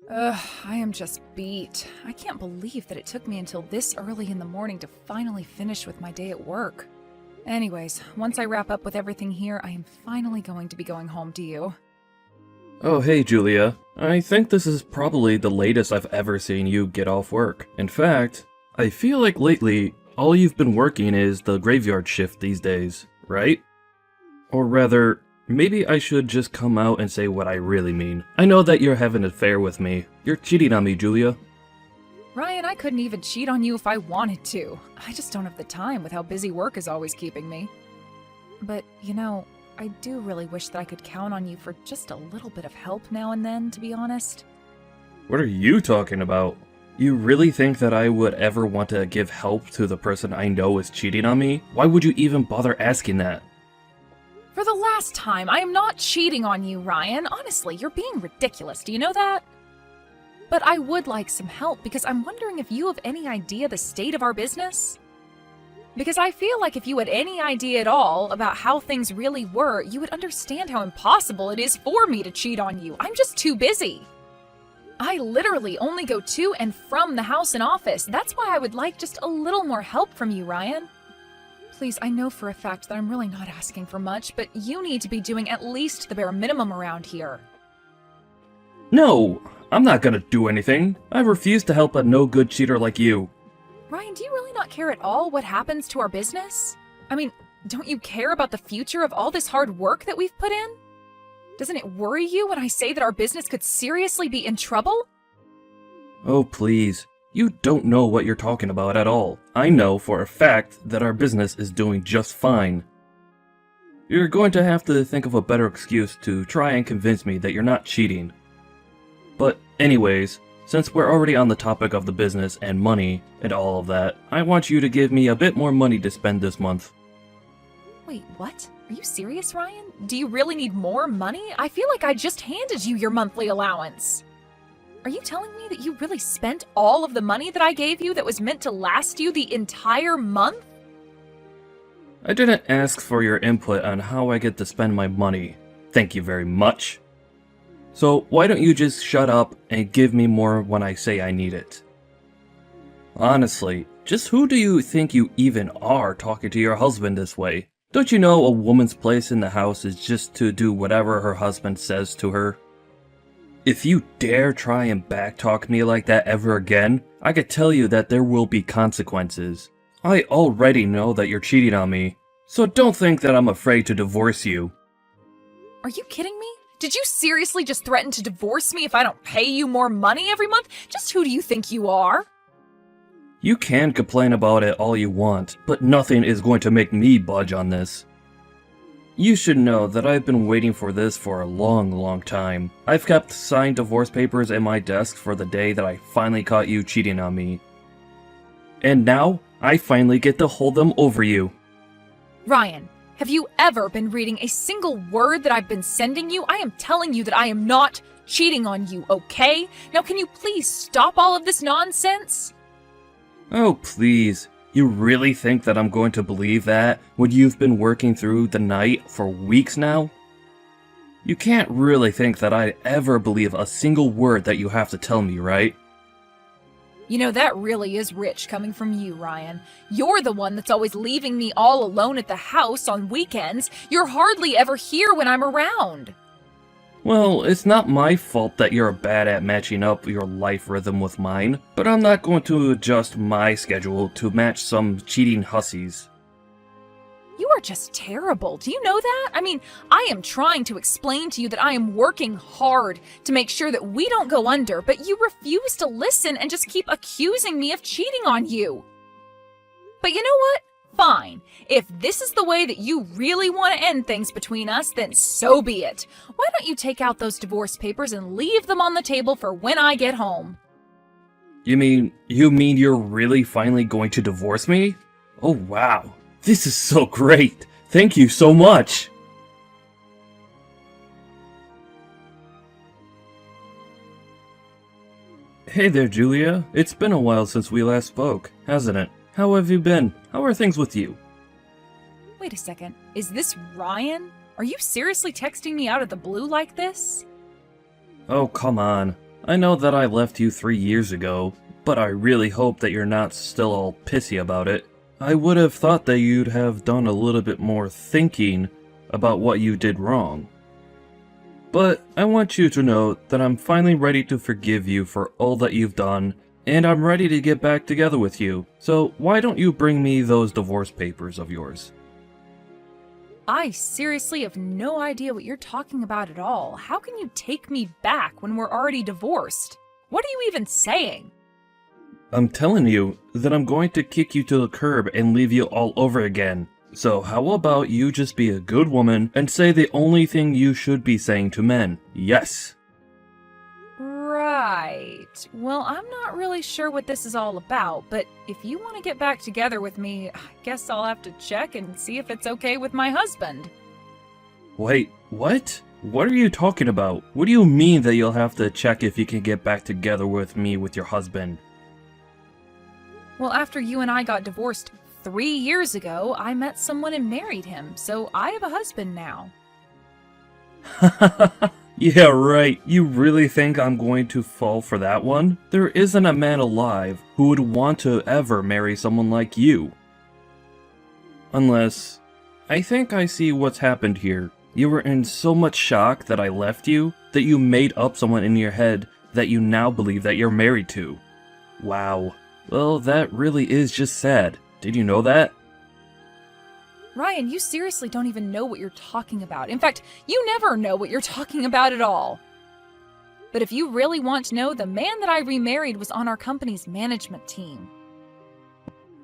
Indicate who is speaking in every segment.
Speaker 1: I am just beat. I can't believe that it took me until this early in the morning to finally finish with my day at work. Anyways, once I wrap up with everything here, I am finally going to be going home to you.
Speaker 2: Oh, hey, Julia. I think this is probably the latest I've ever seen you get off work. In fact, I feel like lately, all you've been working is the graveyard shift these days, right? Or rather, maybe I should just come out and say what I really mean. I know that you're having an affair with me. You're cheating on me, Julia.
Speaker 1: Ryan, I couldn't even cheat on you if I wanted to. I just don't have the time with how busy work is always keeping me. But, I do really wish that I could count on you for just a little bit of help now and then, to be honest.
Speaker 2: What are you talking about? You really think that I would ever want to give help to the person I know is cheating on me? Why would you even bother asking that?
Speaker 1: For the last time, I am not cheating on you, Ryan. Honestly, you're being ridiculous. Do you know that? But I would like some help because I'm wondering if you have any idea the state of our business? Because I feel like if you had any idea at all about how things really were, you would understand how impossible it is for me to cheat on you. I'm just too busy. I literally only go to and from the house and office. That's why I would like just a little more help from you, Ryan. Please, I know for a fact that I'm really not asking for much, but you need to be doing at least the bare minimum around here.
Speaker 2: No, I'm not gonna do anything. I refuse to help a no-good cheater like you.
Speaker 1: Ryan, do you really not care at all what happens to our business? I mean, don't you care about the future of all this hard work that we've put in? Doesn't it worry you when I say that our business could seriously be in trouble?
Speaker 2: Oh, please. You don't know what you're talking about at all. I know for a fact that our business is doing just fine. You're going to have to think of a better excuse to try and convince me that you're not cheating. But anyways, since we're already on the topic of the business and money and all of that, I want you to give me a bit more money to spend this month.
Speaker 1: Wait, what? Are you serious, Ryan? Do you really need more money? I feel like I just handed you your monthly allowance. Are you telling me that you really spent all of the money that I gave you that was meant to last you the entire month?
Speaker 2: I didn't ask for your input on how I get to spend my money. Thank you very much. So why don't you just shut up and give me more when I say I need it? Honestly, just who do you think you even are talking to your husband this way? Don't you know a woman's place in the house is just to do whatever her husband says to her? If you dare try and backtalk me like that ever again, I could tell you that there will be consequences. I already know that you're cheating on me, so don't think that I'm afraid to divorce you.
Speaker 1: Are you kidding me? Did you seriously just threaten to divorce me if I don't pay you more money every month? Just who do you think you are?
Speaker 2: You can complain about it all you want, but nothing is going to make me budge on this. You should know that I've been waiting for this for a long time. I've kept signed divorce papers in my desk for the day that I finally caught you cheating on me. And now, I finally get to hold them over you.
Speaker 1: Ryan, have you ever been reading a single word that I've been sending you? I am telling you that I am not cheating on you, okay? Now can you please stop all of this nonsense?
Speaker 2: Oh, please. You really think that I'm going to believe that when you've been working through the night for weeks now? You can't really think that I'd ever believe a single word that you have to tell me, right?
Speaker 1: You know, that really is rich coming from you, Ryan. You're the one that's always leaving me all alone at the house on weekends. You're hardly ever here when I'm around.
Speaker 2: Well, it's not my fault that you're bad at matching up your life rhythm with mine, but I'm not going to adjust my schedule to match some cheating hussies.
Speaker 1: You are just terrible. Do you know that? I mean, I am trying to explain to you that I am working hard to make sure that we don't go under, but you refuse to listen and just keep accusing me of cheating on you. But you know what? Fine. If this is the way that you really want to end things between us, then so be it. Why don't you take out those divorce papers and leave them on the table for when I get home?
Speaker 2: You mean you're really finally going to divorce me? Oh wow. This is so great! Thank you so much! Hey there, Julia. It's been a while since we last spoke, hasn't it? How have you been? How are things with you?
Speaker 1: Wait a second. Is this Ryan? Are you seriously texting me out of the blue like this?
Speaker 2: Oh, come on. I know that I left you 3 years ago, but I really hope that you're not still all pissy about it. I would have thought that you'd have done a little bit more thinking about what you did wrong. But I want you to know that I'm finally ready to forgive you for all that you've done, and I'm ready to get back together with you. So why don't you bring me those divorce papers of yours?
Speaker 1: I seriously have no idea what you're talking about at all. How can you take me back when we're already divorced? What are you even saying?
Speaker 2: I'm telling you that I'm going to kick you to the curb and leave you all over again. So how about you just be a good woman and say the only thing you should be saying to men? Yes.
Speaker 1: Right. Well, I'm not really sure what this is all about, but if you want to get back together with me, I guess I'll have to check and see if it's okay with my husband.
Speaker 2: Wait, what? What are you talking about? What do you mean that you'll have to check if you can get back together with me with your husband?
Speaker 1: Well, after you and I got divorced 3 years ago, I met someone and married him, so I have a husband now.
Speaker 2: Yeah, right. You really think I'm going to fall for that one? There isn't a man alive who would want to ever marry someone like you. Unless, I think I see what's happened here. You were in so much shock that I left you, that you made up someone in your head that you now believe that you're married to. Wow. Well, that really is just sad. Did you know that?
Speaker 1: Ryan, you seriously don't even know what you're talking about. In fact, you never know what you're talking about at all. But if you really want to know, the man that I remarried was on our company's management team.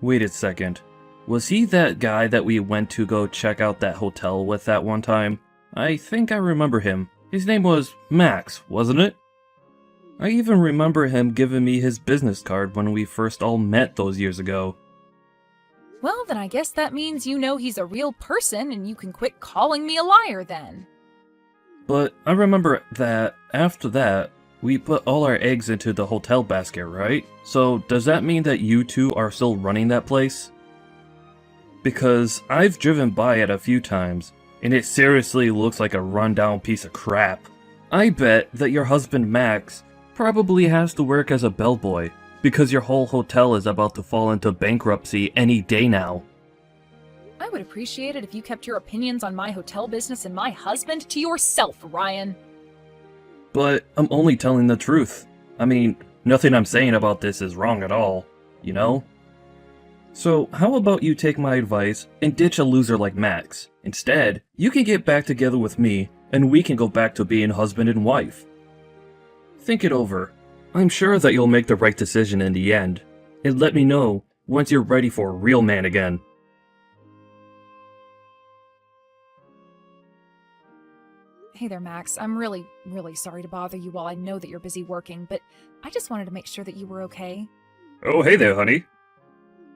Speaker 2: Wait a second. Was he that guy that we went to go check out that hotel with that one time? I think I remember him. His name was Max, wasn't it? I even remember him giving me his business card when we first all met those years ago.
Speaker 1: Well, then I guess that means you know he's a real person and you can quit calling me a liar then.
Speaker 2: But I remember that after that, we put all our eggs into the hotel basket, right? So does that mean that you two are still running that place? Because I've driven by it a few times, and it seriously looks like a rundown piece of crap. I bet that your husband Max probably has to work as a bellboy, because your whole hotel is about to fall into bankruptcy any day now.
Speaker 1: I would appreciate it if you kept your opinions on my hotel business and my husband to yourself, Ryan.
Speaker 2: But I'm only telling the truth. I mean, nothing I'm saying about this is wrong at all, you know? So how about you take my advice and ditch a loser like Max? Instead, you can get back together with me, and we can go back to being husband and wife. Think it over. I'm sure that you'll make the right decision in the end. And let me know once you're ready for a real man again.
Speaker 1: Hey there, Max. I'm really sorry to bother you while I know that you're busy working, but I just wanted to make sure that you were okay.
Speaker 2: Oh, hey there, honey.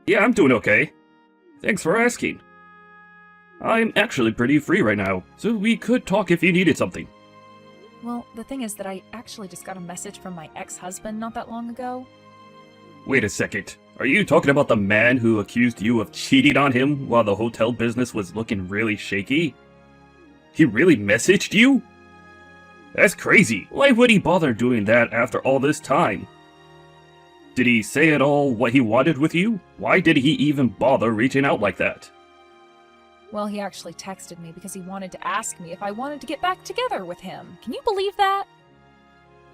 Speaker 2: Yeah, I'm doing okay. Thanks for asking. I'm actually pretty free right now, so we could talk if you needed something.
Speaker 1: Well, the thing is that I actually just got a message from my ex-husband not that long ago.
Speaker 2: Wait a second. Are you talking about the man who accused you of cheating on him while the hotel business was looking really shaky? He really messaged you? That's crazy. Why would he bother doing that after all this time? Did he say at all what he wanted with you? Why did he even bother reaching out like that?
Speaker 1: Well, he actually texted me because he wanted to ask me if I wanted to get back together with him. Can you believe that?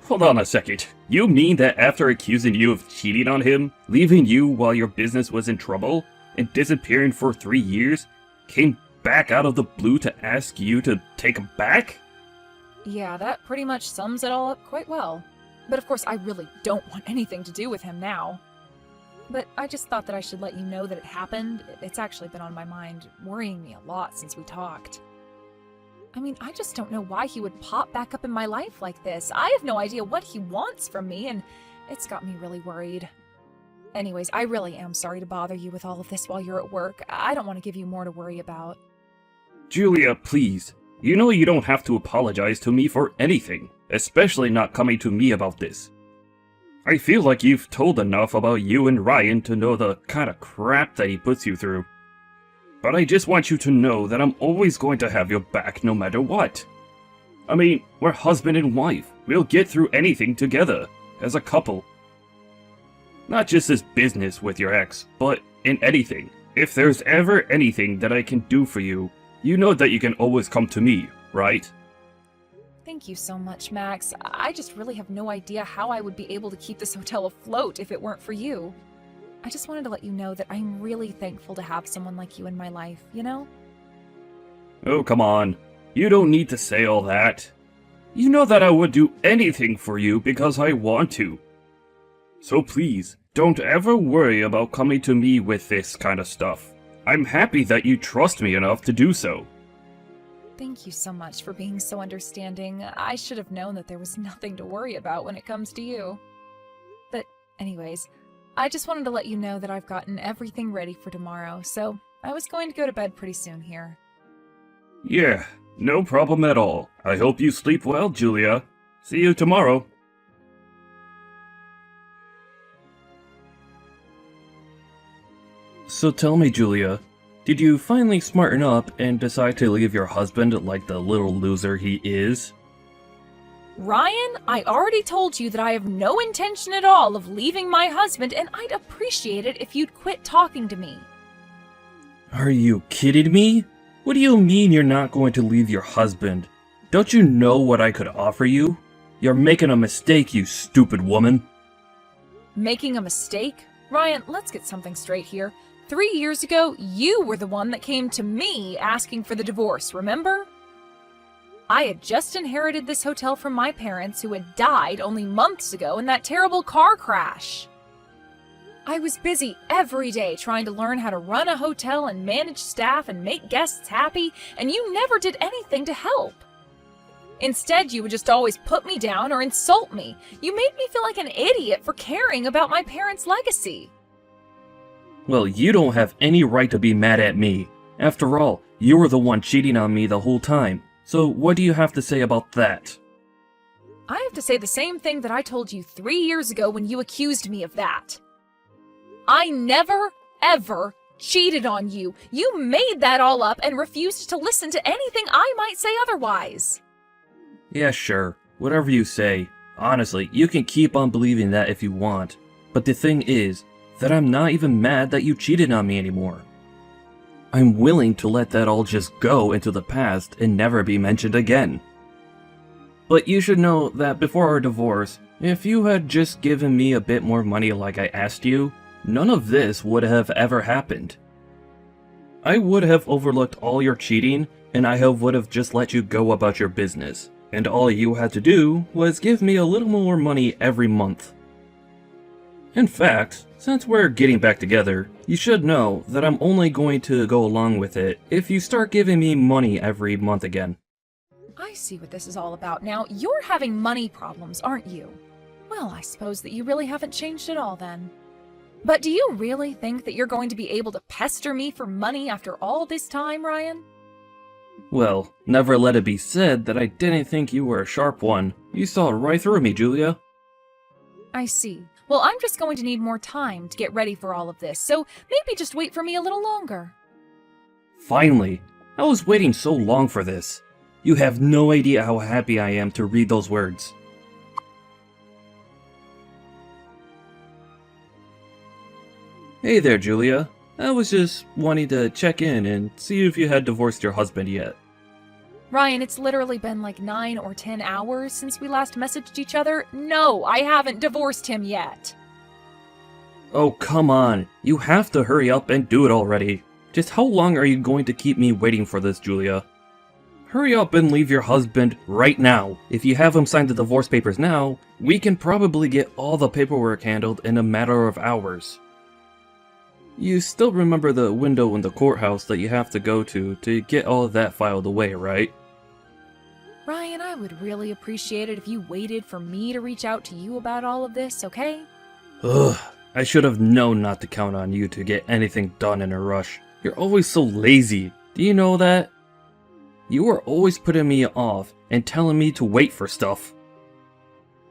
Speaker 2: Hold on a second. You mean that after accusing you of cheating on him, leaving you while your business was in trouble, and disappearing for 3 years, came back out of the blue to ask you to take him back?
Speaker 1: Yeah, that pretty much sums it all up quite well. But of course, I really don't want anything to do with him now. But I just thought that I should let you know that it happened. It's actually been on my mind, worrying me a lot since we talked. I mean, I just don't know why he would pop back up in my life like this. I have no idea what he wants from me, and it's got me really worried. Anyways, I really am sorry to bother you with all of this while you're at work. I don't want to give you more to worry about.
Speaker 2: Julia, please. You know you don't have to apologize to me for anything, especially not coming to me about this. I feel like you've told enough about you and Ryan to know the kind of crap that he puts you through. But I just want you to know that I'm always going to have your back no matter what. I mean, we're husband and wife. We'll get through anything together, as a couple. Not just this business with your ex, but in anything. If there's ever anything that I can do for you, you know that you can always come to me, right?
Speaker 1: Thank you so much, Max. I just really have no idea how I would be able to keep this hotel afloat if it weren't for you. I just wanted to let you know that I'm really thankful to have someone like you in my life, you know?
Speaker 2: Oh, come on. You don't need to say all that. You know that I would do anything for you because I want to. So please, don't ever worry about coming to me with this kind of stuff. I'm happy that you trust me enough to do so.
Speaker 1: Thank you so much for being so understanding. I should have known that there was nothing to worry about when it comes to you. But anyways, I just wanted to let you know that I've gotten everything ready for tomorrow, so I was going to go to bed pretty soon here.
Speaker 2: Yeah, no problem at all. I hope you sleep well, Julia. See you tomorrow. So tell me, Julia, did you finally smarten up and decide to leave your husband like the little loser he is?
Speaker 1: Ryan, I already told you that I have no intention at all of leaving my husband, and I'd appreciate it if you'd quit talking to me.
Speaker 2: Are you kidding me? What do you mean you're not going to leave your husband? Don't you know what I could offer you? You're making a mistake, you stupid woman.
Speaker 1: Making a mistake? Ryan, let's get something straight here. 3 years ago, you were the one that came to me asking for the divorce, remember? I had just inherited this hotel from my parents who had died only months ago in that terrible car crash. I was busy every day trying to learn how to run a hotel and manage staff and make guests happy, and you never did anything to help. Instead, you would just always put me down or insult me. You made me feel like an idiot for caring about my parents' legacy.
Speaker 2: Well, you don't have any right to be mad at me. After all, you were the one cheating on me the whole time. So what do you have to say about that?
Speaker 1: I have to say the same thing that I told you 3 years ago when you accused me of that. I never, ever cheated on you. You made that all up and refused to listen to anything I might say otherwise.
Speaker 2: Yeah, sure. Whatever you say. Honestly, you can keep on believing that if you want. But the thing is, that I'm not even mad that you cheated on me anymore. I'm willing to let that all just go into the past and never be mentioned again. But you should know that before our divorce, if you had just given me a bit more money like I asked you, none of this would have ever happened. I would have overlooked all your cheating, and I would have just let you go about your business. And all you had to do was give me a little more money every month. In fact, since we're getting back together, you should know that I'm only going to go along with it if you start giving me money every month again.
Speaker 1: I see what this is all about now. You're having money problems, aren't you? Well, I suppose that you really haven't changed at all then. But do you really think that you're going to be able to pester me for money after all this time, Ryan?
Speaker 2: Well, never let it be said that I didn't think you were a sharp one. You saw right through me, Julia.
Speaker 1: I see. Well, I'm just going to need more time to get ready for all of this, so maybe just wait for me a little longer.
Speaker 2: Finally! I was waiting so long for this. You have no idea how happy I am to read those words. Hey there, Julia. I was just wanting to check in and see if you had divorced your husband yet.
Speaker 1: Ryan, it's literally been like 9 or 10 hours since we last messaged each other. No, I haven't divorced him yet.
Speaker 2: Oh, come on. You have to hurry up and do it already. Just how long are you going to keep me waiting for this, Julia? Hurry up and leave your husband right now. If you have him sign the divorce papers now, we can probably get all the paperwork handled in a matter of hours. You still remember the window in the courthouse that you have to go to get all of that filed away, right?
Speaker 1: Ryan, I would really appreciate it if you waited for me to reach out to you about all of this, okay?
Speaker 2: Ugh, I should have known not to count on you to get anything done in a rush. You're always so lazy. Do you know that? You are always putting me off and telling me to wait for stuff.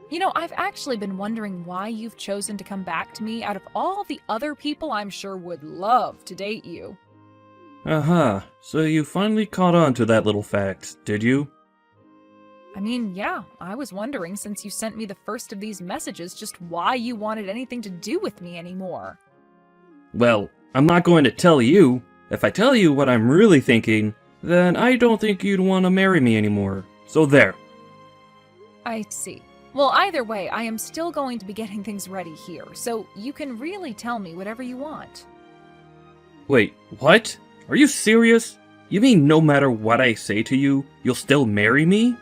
Speaker 1: You know, I've actually been wondering why you've chosen to come back to me out of all the other people I'm sure would love to date you.
Speaker 2: Uh-huh, so you finally caught on to that little fact, did you?
Speaker 1: I mean, yeah, I was wondering since you sent me the first of these messages just why you wanted anything to do with me anymore.
Speaker 2: Well, I'm not going to tell you. If I tell you what I'm really thinking, then I don't think you'd want to marry me anymore. So there.
Speaker 1: I see. Well, either way, I am still going to be getting things ready here, so you can really tell me whatever you want.
Speaker 2: Wait, what? Are you serious? You mean no matter what I say to you, you'll still marry me?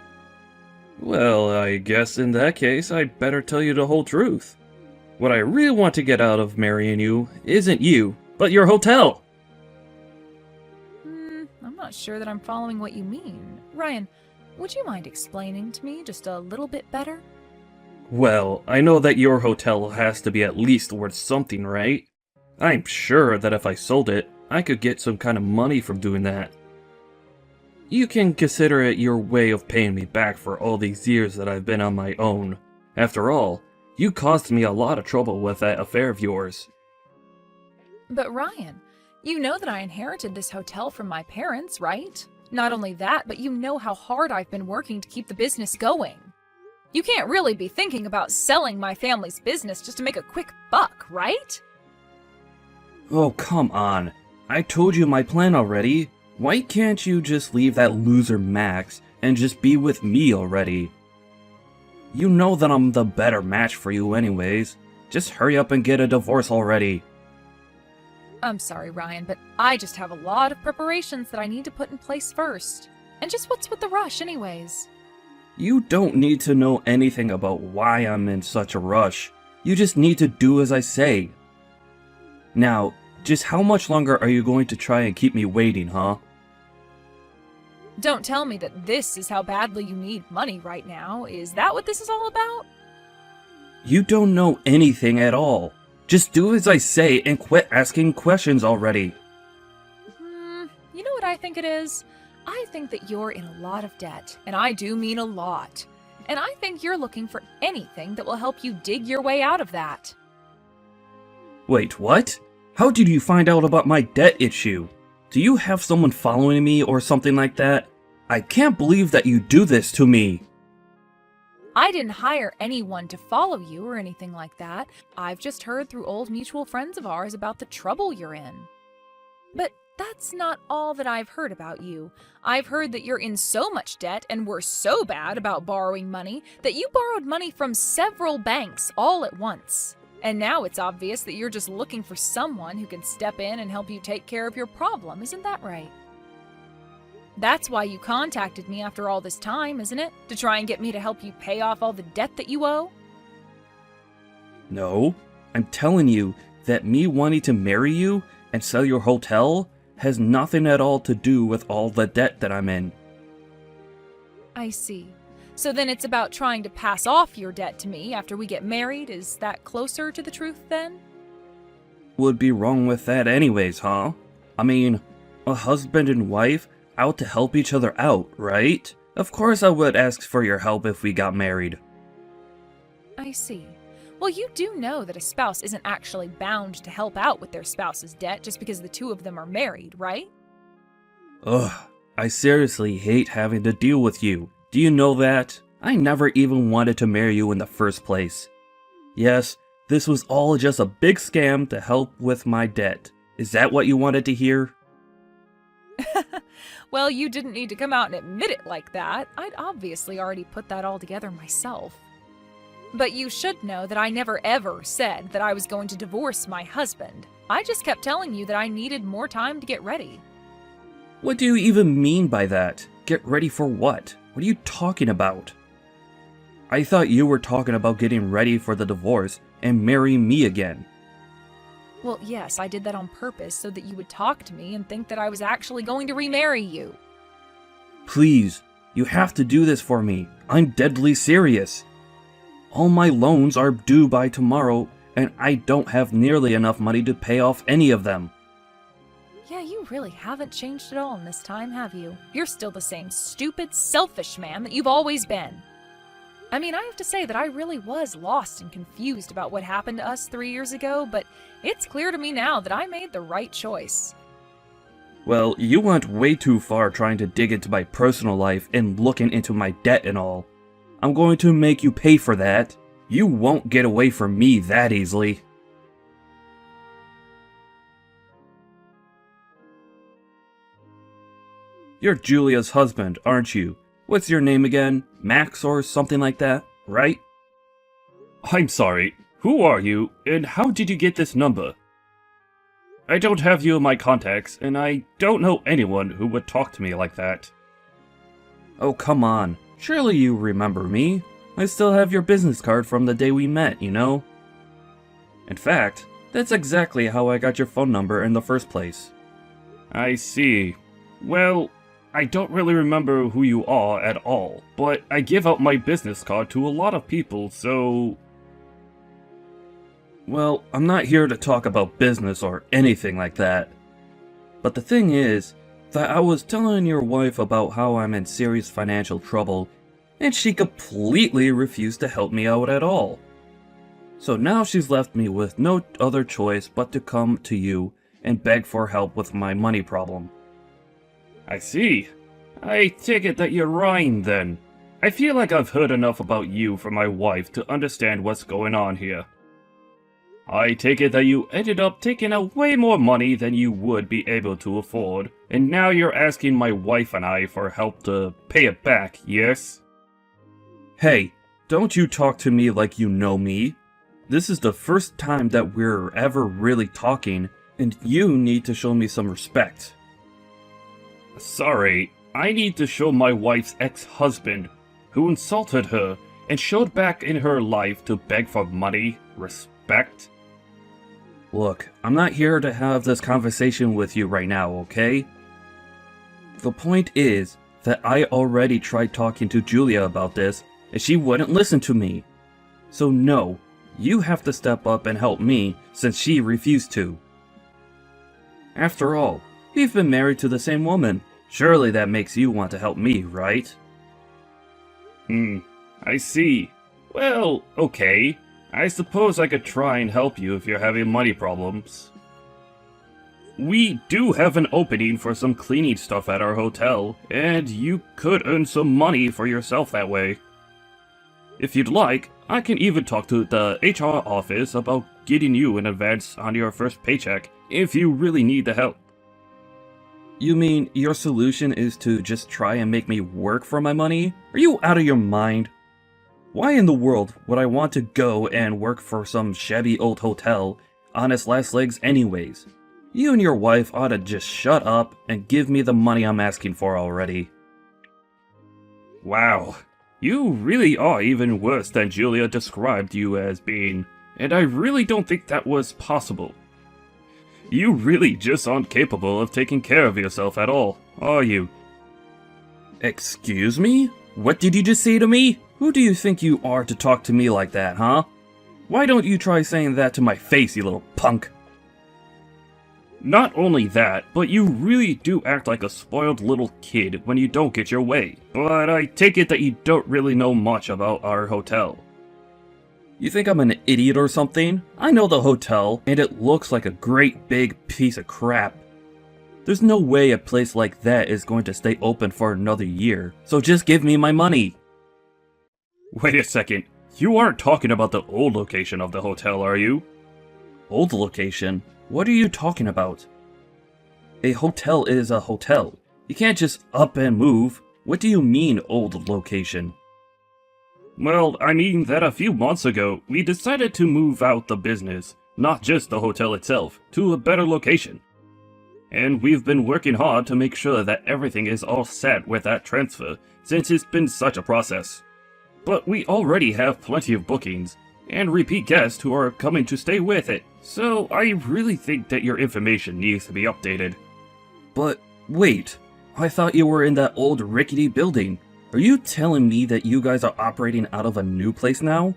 Speaker 2: Well, I guess in that case, I'd better tell you the whole truth. What I really want to get out of marrying you isn't you, but your hotel!
Speaker 1: I'm not sure that I'm following what you mean. Ryan, would you mind explaining to me just a little bit better?
Speaker 2: Well, I know that your hotel has to be at least worth something, right? I'm sure that if I sold it, I could get some kind of money from doing that. You can consider it your way of paying me back for all these years that I've been on my own. After all, you caused me a lot of trouble with that affair of yours.
Speaker 1: But Ryan, you know that I inherited this hotel from my parents, right? Not only that, but you know how hard I've been working to keep the business going. You can't really be thinking about selling my family's business just to make a quick buck, right?
Speaker 2: Oh, come on. I told you my plan already. Why can't you just leave that loser Max and just be with me already? You know that I'm the better match for you anyways. Just hurry up and get a divorce already.
Speaker 1: I'm sorry, Ryan, but I just have a lot of preparations that I need to put in place first. And just what's with the rush anyways?
Speaker 2: You don't need to know anything about why I'm in such a rush. You just need to do as I say. Now, just how much longer are you going to try and keep me waiting, huh?
Speaker 1: Don't tell me that this is how badly you need money right now. Is that what this is all about?
Speaker 2: You don't know anything at all. Just do as I say and quit asking questions already.
Speaker 1: You know what I think it is? I think that you're in a lot of debt, and I do mean a lot. And I think you're looking for anything that will help you dig your way out of that.
Speaker 2: Wait, what? How did you find out about my debt issue? Do you have someone following me or something like that? I can't believe that you do this to me.
Speaker 1: I didn't hire anyone to follow you or anything like that. I've just heard through old mutual friends of ours about the trouble you're in. But that's not all that I've heard about you. I've heard that you're in so much debt and were so bad about borrowing money that you borrowed money from several banks all at once. And now it's obvious that you're just looking for someone who can step in and help you take care of your problem, isn't that right? That's why you contacted me after all this time, isn't it? To try and get me to help you pay off all the debt that you owe?
Speaker 2: No, I'm telling you that me wanting to marry you and sell your hotel has nothing at all to do with all the debt that I'm in.
Speaker 1: I see. So then it's about trying to pass off your debt to me after we get married? Is that closer to the truth then?
Speaker 2: Would be wrong with that anyways, huh? I mean, a husband and wife out to help each other out, right? Of course I would ask for your help if we got married.
Speaker 1: I see. Well, you do know that a spouse isn't actually bound to help out with their spouse's debt just because the two of them are married, right?
Speaker 2: Ugh, I seriously hate having to deal with you. Do you know that? I never even wanted to marry you in the first place. Yes, this was all just a big scam to help with my debt. Is that what you wanted to hear?
Speaker 1: Well, you didn't need to come out and admit it like that. I'd obviously already put that all together myself. But you should know that I never ever said that I was going to divorce my husband. I just kept telling you that I needed more time to get ready.
Speaker 2: What do you even mean by that? Get ready for what? What are you talking about? I thought you were talking about getting ready for the divorce and marrying me again.
Speaker 1: Well, yes, I did that on purpose so that you would talk to me and think that I was actually going to remarry you.
Speaker 2: Please, you have to do this for me. I'm deadly serious. All my loans are due by tomorrow, and I don't have nearly enough money to pay off any of them.
Speaker 1: Yeah, you really haven't changed at all in this time, have you? You're still the same stupid, selfish man that you've always been. I mean, I have to say that I really was lost and confused about what happened to us 3 years ago, but it's clear to me now that I made the right choice.
Speaker 2: Well, you went way too far trying to dig into my personal life and looking into my debt and all. I'm going to make you pay for that. You won't get away from me that easily. You're Julia's husband, aren't you? What's your name again? Max or something like that, right? I'm sorry, who are you, and how did you get this number? I don't have you in my contacts, and I don't know anyone who would talk to me like that. Oh, come on. Surely you remember me. I still have your business card from the day we met, you know? In fact, that's exactly how I got your phone number in the first place. I see. Well, I don't really remember who you are at all, but I give out my business card to a lot of people, so... Well, I'm not here to talk about business or anything like that. But the thing is, that I was telling your wife about how I'm in serious financial trouble, and she completely refused to help me out at all. So now she's left me with no other choice but to come to you and beg for help with my money problem. I see. I take it that you're Ryan then. I feel like I've heard enough about you from my wife to understand what's going on here. I take it that you ended up taking out way more money than you would be able to afford, and now you're asking my wife and I for help to pay it back, yes? Hey, don't you talk to me like you know me. This is the first time that we're ever really talking, and you need to show me some respect. Sorry, I need to show my wife's ex-husband, who insulted her and showed back in her life to beg for money, respect. Look, I'm not here to have this conversation with you right now, okay? The point is that I already tried talking to Julia about this, and she wouldn't listen to me. So no, you have to step up and help me since she refused to. After all, we've been married to the same woman. Surely that makes you want to help me, right? I see. Well, okay. I suppose I could try and help you if you're having money problems. We do have an opening for some cleaning stuff at our hotel, and you could earn some money for yourself that way. If you'd like, I can even talk to the HR office about getting you an advance on your first paycheck if you really need the help. You mean your solution is to just try and make me work for my money? Are you out of your mind? Why in the world would I want to go and work for some shabby old hotel on its last legs anyways? You and your wife ought to just shut up and give me the money I'm asking for already. Wow, you really are even worse than Julia described you as being, and I really don't think that was possible. You really just aren't capable of taking care of yourself at all, are you? Excuse me? What did you just say to me? Who do you think you are to talk to me like that, huh? Why don't you try saying that to my face, you little punk? Not only that, but you really do act like a spoiled little kid when you don't get your way. But I take it that you don't really know much about our hotel. You think I'm an idiot or something? I know the hotel, and it looks like a great big piece of crap. There's no way a place like that is going to stay open for another year, so just give me my money. Wait a second, you aren't talking about the old location of the hotel, are you? Old location? What are you talking about? A hotel is a hotel. You can't just up and move. What do you mean, old location? Well, I mean that a few months ago, we decided to move out the business, not just the hotel itself, to a better location. And we've been working hard to make sure that everything is all set with that transfer, since it's been such a process. But we already have plenty of bookings, and repeat guests who are coming to stay with it, so I really think that your information needs to be updated. But wait, I thought you were in that old rickety building. Are you telling me that you guys are operating out of a new place now?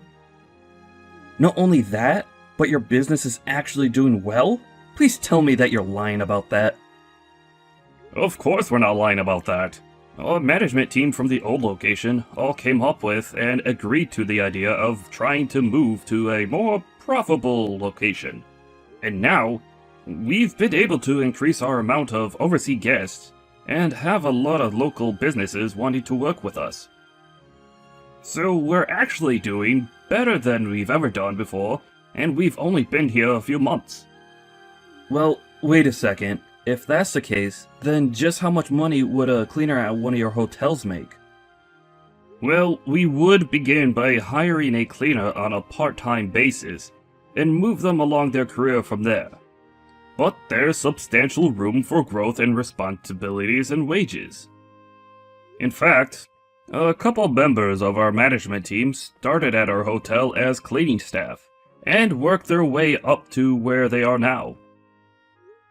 Speaker 2: Not only that, but your business is actually doing well? Please tell me that you're lying about that. Of course we're not lying about that. Our management team from the old location all came up with and agreed to the idea of trying to move to a more profitable location. And now, we've been able to increase our amount of overseas guests and have a lot of local businesses wanting to work with us. So we're actually doing better than we've ever done before, and we've only been here a few months. Well, wait a second. If that's the case, then just how much money would a cleaner at one of your hotels make? Well, we would begin by hiring a cleaner on a part-time basis, and move them along their career from there. But there's substantial room for growth in responsibilities and wages. In fact, a couple members of our management team started at our hotel as cleaning staff, and worked their way up to where they are now.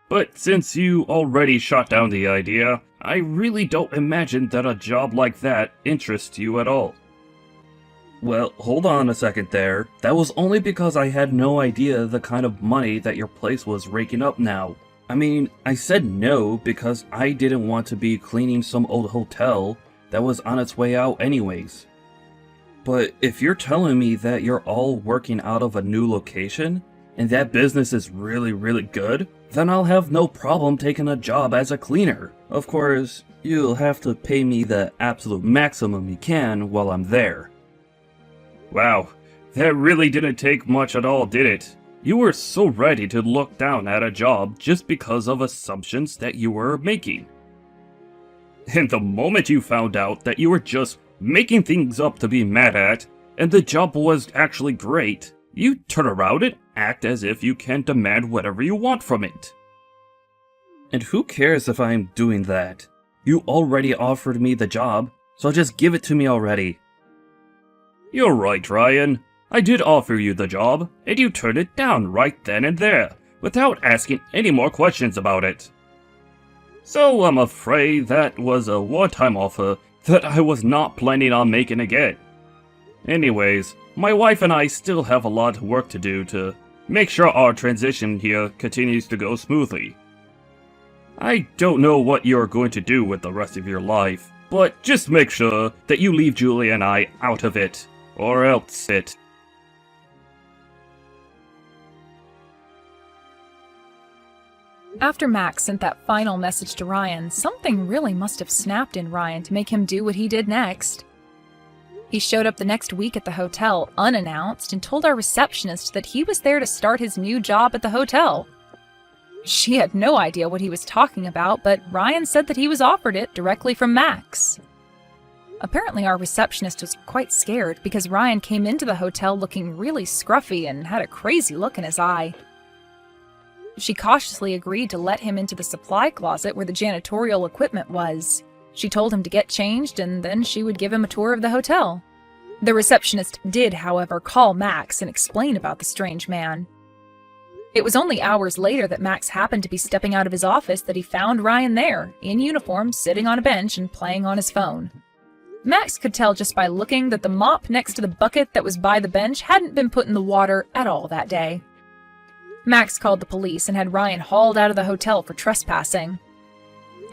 Speaker 2: But since you already shot down the idea, I really don't imagine that a job like that interests you at all. Well, hold on a second there. That was only because I had no idea the kind of money that your place was raking up now. I mean, I said no because I didn't want to be cleaning some old hotel that was on its way out anyways. But if you're telling me that you're all working out of a new location, and that business is really good, then I'll have no problem taking a job as a cleaner. Of course, you'll have to pay me the absolute maximum you can while I'm there. Wow, that really didn't take much at all, did it? You were so ready to look down at a job just because of assumptions that you were making. And the moment you found out that you were just making things up to be mad at, and the job was actually great, you turn around and act as if you can demand whatever you want from it. And who cares if I'm doing that? You already offered me the job, so just give it to me already. You're right, Ryan. I did offer you the job, and you turned it down right then and there, without asking any more questions about it. So I'm afraid that was a one-time offer that I was not planning on making again. Anyways, my wife and I still have a lot of work to do to make sure our transition here continues to go smoothly. I don't know what you're going to do with the rest of your life, but just make sure that you leave Julie and I out of it, or else it.
Speaker 1: After Max sent that final message to Ryan, something really must have snapped in Ryan to make him do what he did next. He showed up the next week at the hotel, unannounced, and told our receptionist that he was there to start his new job at the hotel. She had no idea what he was talking about, but Ryan said that he was offered it directly from Max. Apparently our receptionist was quite scared because Ryan came into the hotel looking really scruffy and had a crazy look in his eye. She cautiously agreed to let him into the supply closet where the janitorial equipment was. She told him to get changed, and then she would give him a tour of the hotel. The receptionist did, however, call Max and explain about the strange man. It was only hours later that Max happened to be stepping out of his office that he found Ryan there, in uniform, sitting on a bench and playing on his phone. Max could tell just by looking that the mop next to the bucket that was by the bench hadn't been put in the water at all that day. Max called the police and had Ryan hauled out of the hotel for trespassing.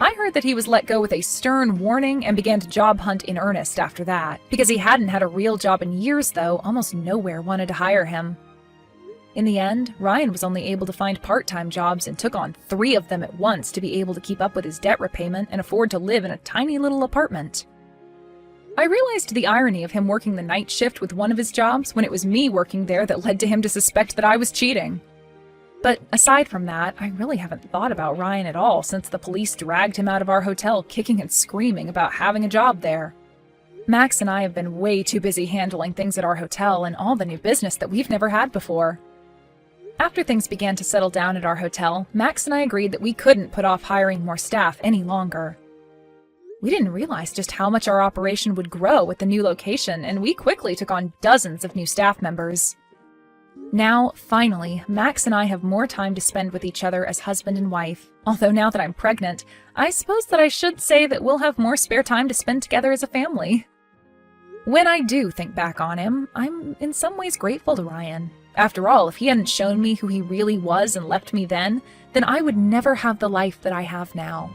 Speaker 1: I heard that he was let go with a stern warning and began to job hunt in earnest after that. Because he hadn't had a real job in years, though, almost nowhere wanted to hire him. In the end, Ryan was only able to find part-time jobs and took on 3 of them at once to be able to keep up with his debt repayment and afford to live in a tiny little apartment. I realized the irony of him working the night shift with one of his jobs when it was me working there that led to him to suspect that I was cheating. But aside from that, I really haven't thought about Ryan at all since the police dragged him out of our hotel kicking and screaming about having a job there. Max and I have been way too busy handling things at our hotel and all the new business that we've never had before. After things began to settle down at our hotel, Max and I agreed that we couldn't put off hiring more staff any longer. We didn't realize just how much our operation would grow with the new location, and we quickly took on dozens of new staff members. Now, finally, Max and I have more time to spend with each other as husband and wife. Although now that I'm pregnant, I suppose that I should say that we'll have more spare time to spend together as a family. When I do think back on him, I'm in some ways grateful to Ryan. After all, if he hadn't shown me who he really was and left me then I would never have the life that I have now.